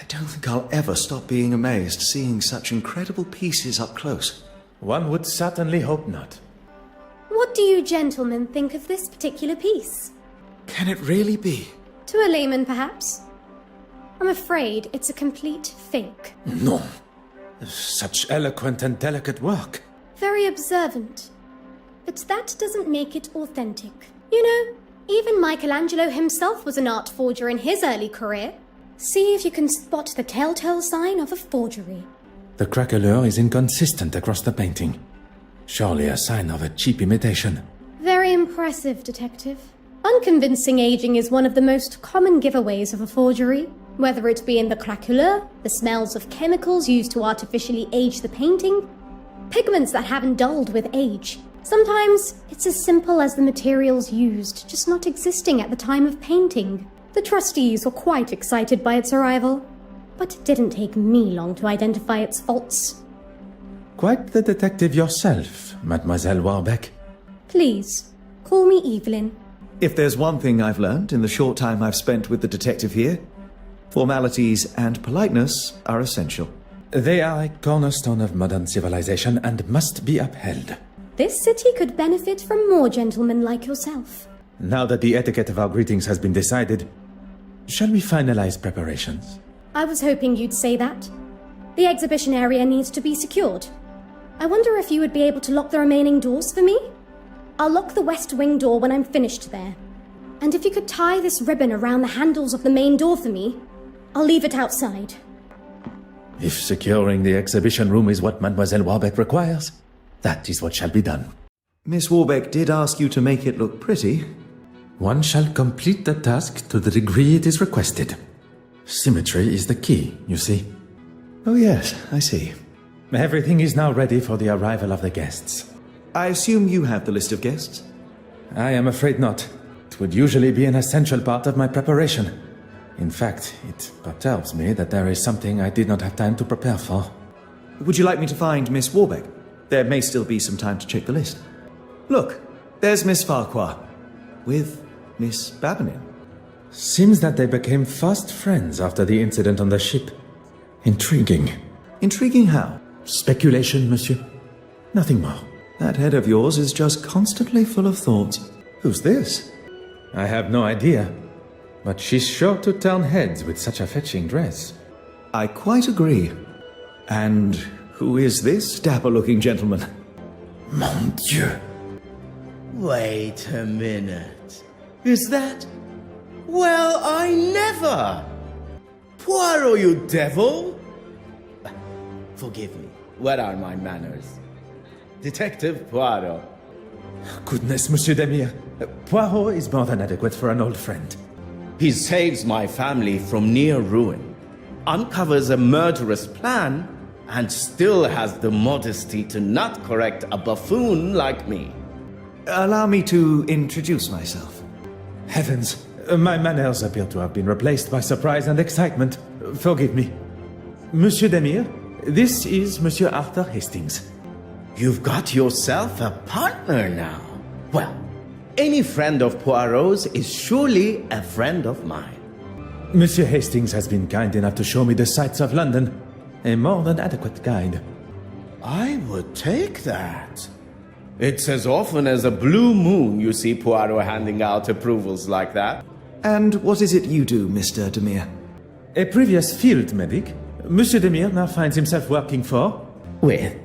I don't think I'll ever stop being amazed seeing such incredible pieces up close. One would certainly hope not. What do you gentlemen think of this particular piece? Can it really be? To a layman, perhaps? I'm afraid it's a complete fake. No. Such eloquent and delicate work. Very observant. But that doesn't make it authentic. You know, even Michelangelo himself was an art forger in his early career. See if you can spot the telltale sign of a forgery. The craquelure is inconsistent across the painting. Surely a sign of a cheap imitation. Very impressive, Detective. Unconvincing aging is one of the most common giveaways of a forgery, whether it be in the craquelure, the smells of chemicals used to artificially age the painting, pigments that haven't dulled with age. Sometimes it's as simple as the materials used just not existing at the time of painting. The trustees were quite excited by its arrival, but it didn't take me long to identify its faults. Quite the detective yourself, Mademoiselle Warbeck. Please, call me Evelyn. If there's one thing I've learned in the short time I've spent with the detective here, formalities and politeness are essential. They are a cornerstone of modern civilization and must be upheld. This city could benefit from more gentlemen like yourself. Now that the etiquette of our greetings has been decided, shall we finalize preparations? I was hoping you'd say that. The exhibition area needs to be secured. I wonder if you would be able to lock the remaining doors for me? I'll lock the west wing door when I'm finished there. And if you could tie this ribbon around the handles of the main door for me, I'll leave it outside. If securing the exhibition room is what Mademoiselle Warbeck requires, that is what shall be done. Miss Warbeck did ask you to make it look pretty. One shall complete the task to the degree it is requested. Symmetry is the key, you see. Oh yes, I see. Everything is now ready for the arrival of the guests. I assume you have the list of guests? I am afraid not. It would usually be an essential part of my preparation. In fact, it perturbs me that there is something I did not have time to prepare for. Would you like me to find Miss Warbeck? There may still be some time to check the list. Look, there's Miss Farquhar, with Miss Babonin. Seems that they became fast friends after the incident on the ship. Intriguing. Intriguing how? Speculation, monsieur. Nothing more. That head of yours is just constantly full of thoughts. Who's this? I have no idea, but she's sure to turn heads with such a fetching dress. I quite agree. And who is this dapper-looking gentleman? Mon Dieu. Wait a minute. Is that... Well, I never! Poirot, you devil! Forgive me. What are my manners? Detective Poirot. Goodness, Monsieur Demire. Poirot is more than adequate for an old friend. He saves my family from near ruin, uncovers a murderous plan, and still has the modesty to not correct a buffoon like me. Allow me to introduce myself. Heavens, my manners appear to have been replaced by surprise and excitement. Forgive me. Monsieur Demire, this is Monsieur Arthur Hastings. You've got yourself a partner now. Well, any friend of Poirot's is surely a friend of mine. Monsieur Hastings has been kind enough to show me the sights of London. A more than adequate guide. I would take that. It's as often as a blue moon you see Poirot handing out approvals like that. And what is it you do, Mr. Demire? A previous field medic, Monsieur Demire now finds himself working for... with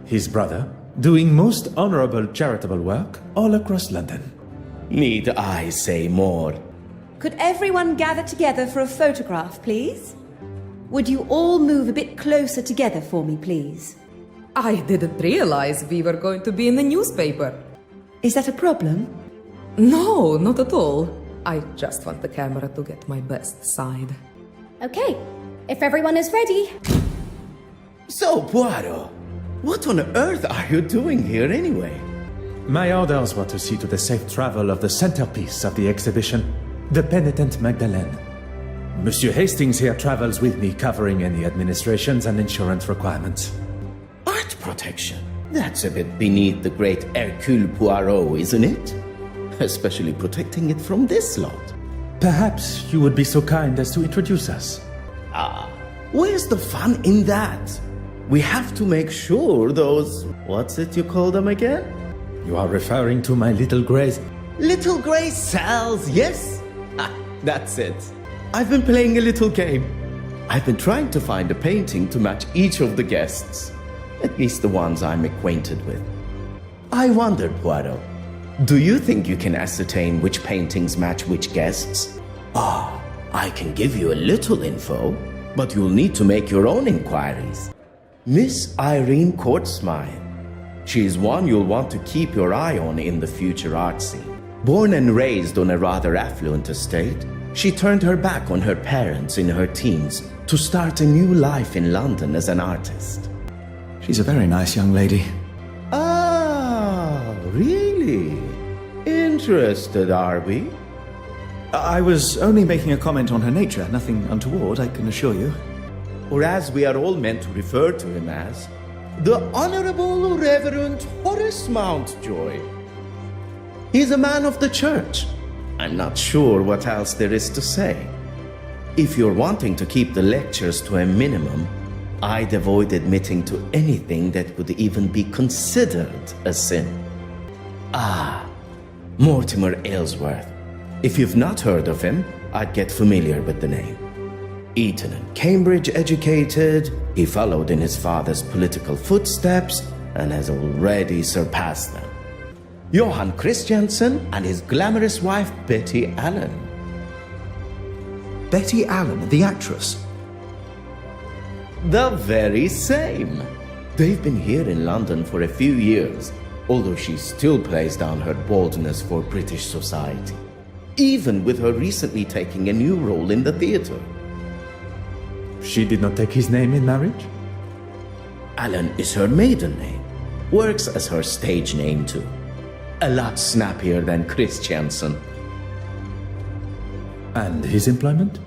his brother, doing most honorable charitable work all across London. Need I say more? Could everyone gather together for a photograph, please? Would you all move a bit closer together for me, please? I didn't realize we were going to be in the newspaper. Is that a problem? No, not at all. I just want the camera to get my best side. Okay, if everyone is ready. So, Poirot, what on earth are you doing here anyway? My orders were to see to the safe travel of the centerpiece of the exhibition, the penitent Magdalene. Monsieur Hastings here travels with me, covering any administrations and insurance requirements. Art protection? That's a bit beneath the great Hercule Poirot, isn't it? Especially protecting it from this lot. Perhaps you would be so kind as to introduce us. Where's the fun in that? We have to make sure those... What's it you call them again? You are referring to my little grays. Little grey cells, yes? That's it. I've been playing a little game. I've been trying to find a painting to match each of the guests. At least the ones I'm acquainted with. I wondered, Poirot, do you think you can ascertain which paintings match which guests? I can give you a little info, but you'll need to make your own inquiries. Miss Irene Courtsmith. She's one you'll want to keep your eye on in the future art scene. Born and raised on a rather affluent estate, she turned her back on her parents in her teens to start a new life in London as an artist. She's a very nice young lady. Ah, really? Interested, are we? I was only making a comment on her nature, nothing untoward, I can assure you. Or as we are all meant to refer to him as, the Honorable Reverend Horace Mountjoy. He's a man of the church. I'm not sure what else there is to say. If you're wanting to keep the lectures to a minimum, I'd avoid admitting to anything that could even be considered a sin. Mortimer Aylesworth. If you've not heard of him, I'd get familiar with the name. Eton and Cambridge educated, he followed in his father's political footsteps and has already surpassed them. Johann Christiansen and his glamorous wife Betty Allen. Betty Allen, the actress. The very same. They've been here in London for a few years, although she still plays down her baldness for British society, even with her recently taking a new role in the theatre. She did not take his name in marriage? Allen is her maiden name. Works as her stage name too. A lot snappier than Christiansen. And his employment?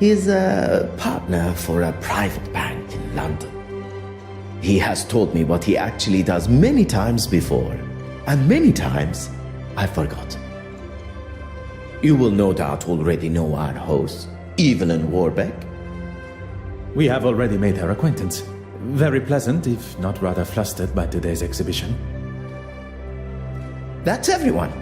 He's a partner for a private bank in London. He has told me what he actually does many times before, and many times I forgot. You will no doubt already know our host, Evelyn Warbeck. We have already made her acquaintance. Very pleasant, if not rather flustered by today's exhibition. That's everyone.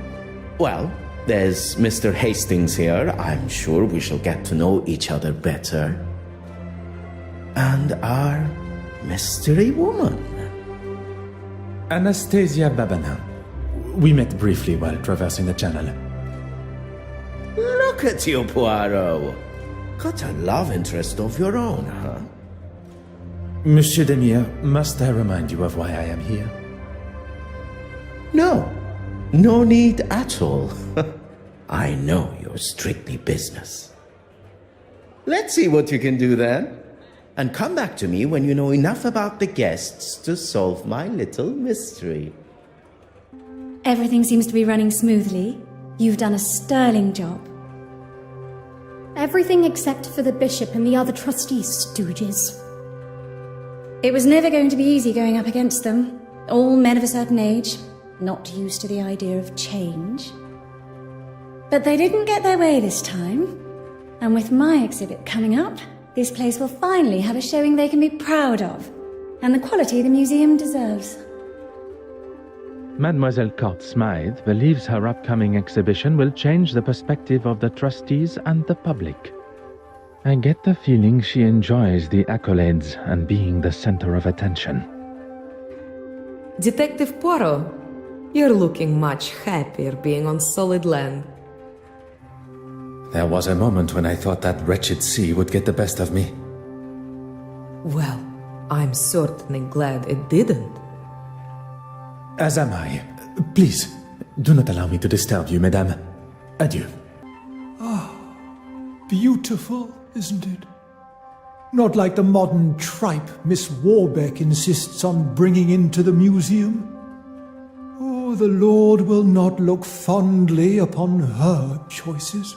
Well, there's Mr. Hastings here. I'm sure we shall get to know each other better. And our mystery woman. Anastasia Babanin. We met briefly while traversing the channel. Look at you, Poirot. Got a love interest of your own, huh? Monsieur Demire, must I remind you of why I am here? No need at all. I know you're strictly business. Let's see what you can do then. And come back to me when you know enough about the guests to solve my little mystery. Everything seems to be running smoothly. You've done a sterling job. Everything except for the bishop and the other trustees, stooges. It was never going to be easy going up against them. All men of a certain age, not used to the idea of change. But they didn't get their way this time. And with my exhibit coming up, this place will finally have a showing they can be proud of, and the quality the museum deserves. Mademoiselle Court-Smythe believes her upcoming exhibition will change the perspective of the trustees and the public. I get the feeling she enjoys the accolades and being the center of attention. Detective Poirot, you're looking much happier being on solid land. There was a moment when I thought that wretched sea would get the best of me. Well, I'm certainly glad it didn't. As am I. Please, do not allow me to disturb you, madame. Adieu. Beautiful, isn't it? Not like the modern tripe Miss Warbeck insists on bringing into the museum. Oh, the Lord will not look fondly upon her choices.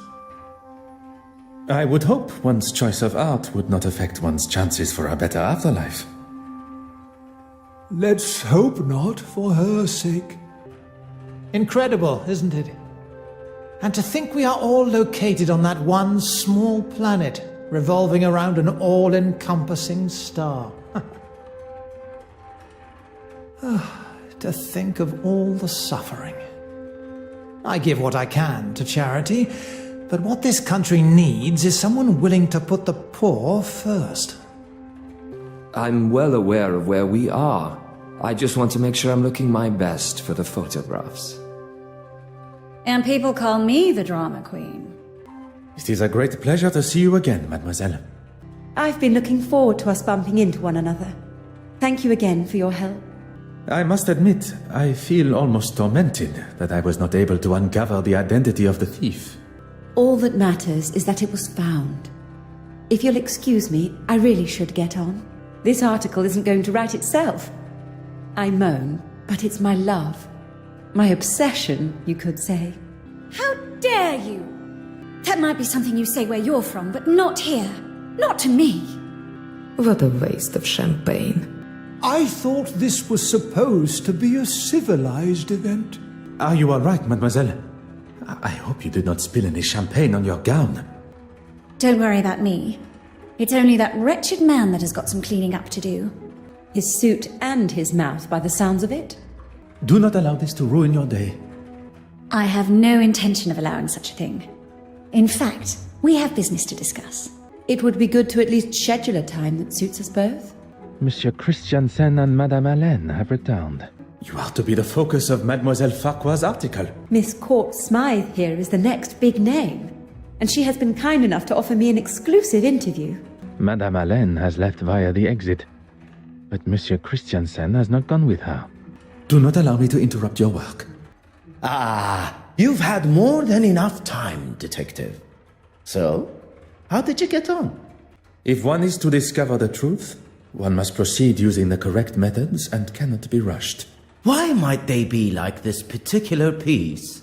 I would hope one's choice of art would not affect one's chances for a better afterlife. Let's hope not, for her sake. Incredible, isn't it? And to think we are all located on that one small planet, revolving around an all-encompassing star. To think of all the suffering. I give what I can to charity, but what this country needs is someone willing to put the poor first. I'm well aware of where we are. I just want to make sure I'm looking my best for the photographs. And people call me the drama queen. It is a great pleasure to see you again, mademoiselle. I've been looking forward to us bumping into one another. Thank you again for your help. I must admit, I feel almost tormented that I was not able to uncover the identity of the thief. All that matters is that it was found. If you'll excuse me, I really should get on. This article isn't going to write itself. I moan, but it's my love. My obsession, you could say. How dare you! That might be something you say where you're from, but not here. Not to me. What a waste of champagne. I thought this was supposed to be a civilized event. Are you all right, mademoiselle? I hope you did not spill any champagne on your gown. Don't worry about me. It's only that wretched man that has got some cleaning up to do. His suit and his mouth, by the sounds of it. Do not allow this to ruin your day. I have no intention of allowing such a thing. In fact, we have business to discuss. It would be good to at least schedule a time that suits us both. Monsieur Christiansen and Madame Hélène have returned. You are to be the focus of Mademoiselle Farquhar's article. Miss Court Smythe here is the next big name, and she has been kind enough to offer me an exclusive interview. Madame Hélène has left via the exit, but Monsieur Christiansen has not gone with her. Do not allow me to interrupt your work. You've had more than enough time, detective. So, how did you get on? If one is to discover the truth, one must proceed using the correct methods and cannot be rushed. Why might they be like this particular piece?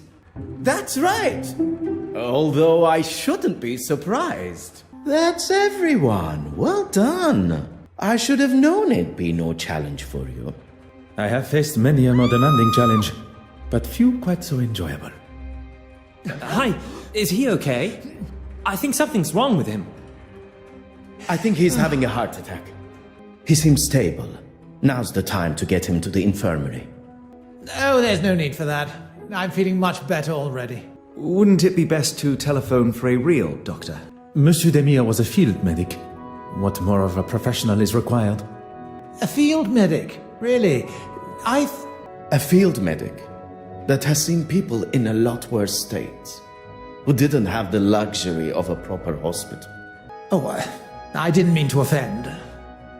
That's right! Although I shouldn't be surprised. That's everyone. Well done. I should have known it'd be no challenge for you. I have faced many a more demanding challenge, but few quite so enjoyable. Hi, is he okay? I think something's wrong with him. I think he's having a heart attack. He seems stable. Now's the time to get him to the infirmary. Oh, there's no need for that. I'm feeling much better already. Wouldn't it be best to telephone for a real doctor? Monsieur Demire was a field medic. What more of a professional is required? A field medic? Really? A field medic that has seen people in a lot worse states, who didn't have the luxury of a proper hospital. Oh, I didn't mean to offend.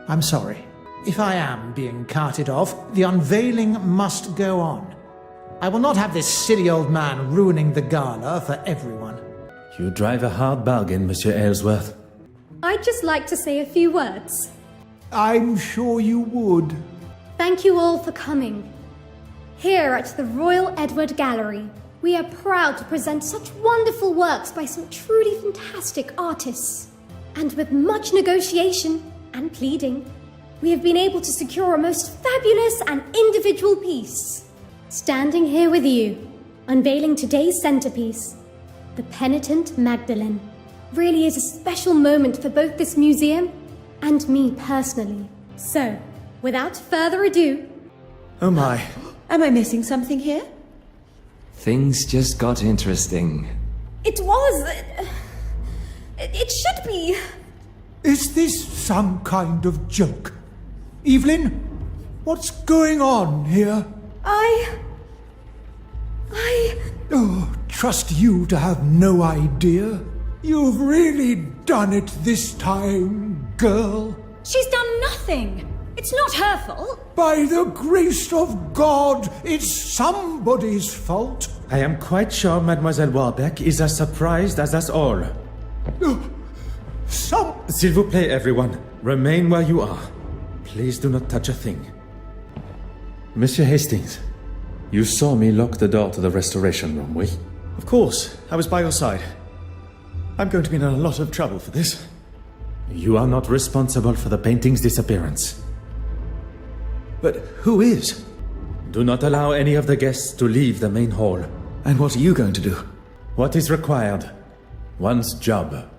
I'm sorry. If I am being carted off, the unveiling must go on. I will not have this silly old man ruining the gala for everyone. You drive a hard bargain, Monsieur Aylesworth. I'd just like to say a few words. I'm sure you would. Thank you all for coming. Here at the Royal Edward Gallery, we are proud to present such wonderful works by some truly fantastic artists. And with much negotiation and pleading, we have been able to secure a most fabulous and individual piece. Standing here with you, unveiling today's centerpiece, the Penitent Magdalene, really is a special moment for both this museum and me personally. So, without further ado... Oh my. Am I missing something here? Things just got interesting. It was... It should be... Is this some kind of joke? Evelyn, what's going on here? Oh, trust you to have no idea. You've really done it this time, girl. She's done nothing. It's not her fault. By the grace of God, it's somebody's fault. I am quite sure Mademoiselle Warbeck is as surprised as us all. S'il vous plaît, everyone. Remain where you are. Please do not touch a thing. Monsieur Hastings, you saw me lock the door to the restoration room, oui? Of course, I was by your side. I'm going to be in a lot of trouble for this. You are not responsible for the painting's disappearance. But who is? Do not allow any of the guests to leave the main hall. And what are you going to do? What is required? One's job.